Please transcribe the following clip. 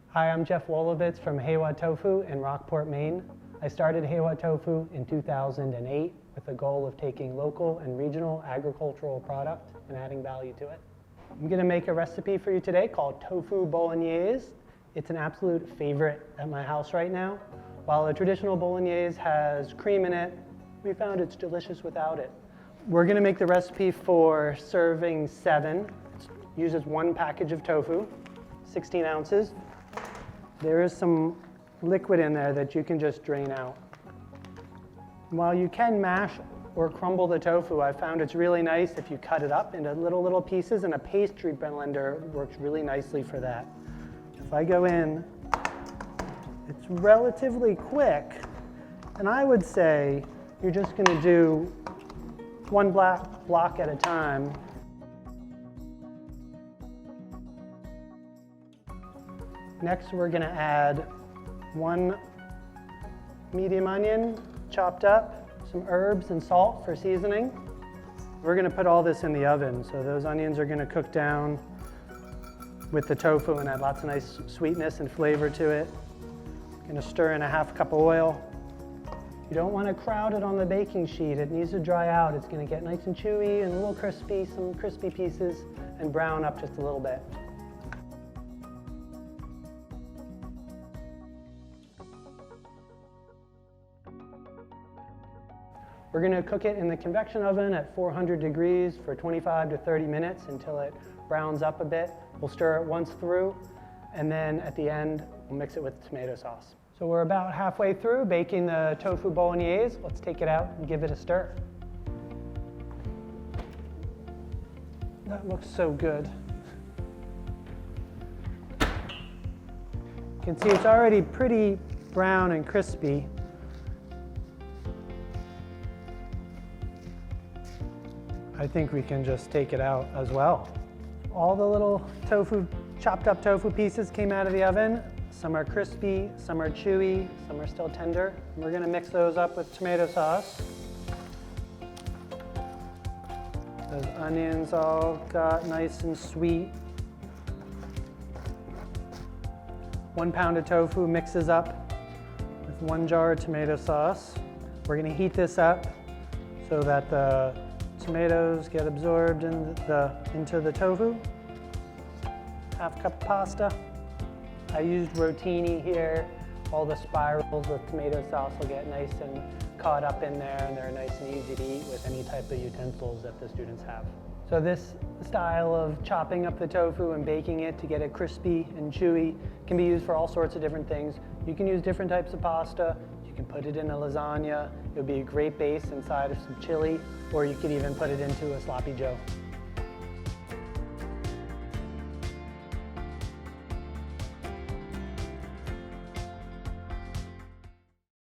Hi, I'm Jeff Wolowitz from Haywa Tofu in Rockport, Maine. I started Haywa Tofu in 2008 with the goal of taking local and regional agricultural product and adding value to it. I'm going to make a recipe for you today called Tofu Bolognese. It's an absolute favorite at my house right now. While a traditional Bolognese has cream in it, we found it's delicious without it. We're going to make the recipe for serving 7. It uses 1 package of tofu, 16 ounces. There is some liquid in there that you can just drain out. While you can mash or crumble the tofu, I found it's really nice if you cut it up into little pieces, and a pastry blender works really nicely for that. If I go in, it's relatively quick, and I would say you're just going to do 1 block at a time. Next, we're going to add 1 medium onion chopped up, some herbs and salt for seasoning. We're going to put all this in the oven, so those onions are going to cook down with the tofu and add lots of nice sweetness and flavor to it. Going to stir in a 1/2 cup of oil. You don't want to crowd it on the baking sheet. It needs to dry out. It's going to get nice and chewy and a little crispy, some crispy pieces, and brown up just a little bit. We're going to cook it in the convection oven at 400 degrees for 25 to 30 minutes until it browns up a bit. We'll stir it once through, and then at the end, we'll mix it with tomato sauce. So we're about halfway through baking the tofu bolognese. Let's take it out and give it a stir. That looks so good. You can see it's already pretty brown and crispy. I think we can just take it out as well. All the little chopped up tofu pieces came out of the oven. Some are crispy, some are chewy, some are still tender. We're going to mix those up with tomato sauce. Those onions all got nice and sweet. 1 pound of tofu mixes up with 1 jar of tomato sauce. We're going to heat this up so that the tomatoes get absorbed into the tofu. 1/2 cup of pasta. I used rotini here. All the spirals with tomato sauce will get nice and caught up in there, and they're nice and easy to eat with any type of utensils that the students have. So this style of chopping up the tofu and baking it to get it crispy and chewy can be used for all sorts of different things. You can use different types of pasta. You can put it in a lasagna. It would be a great base inside of some chili, or you could even put it into a sloppy joe.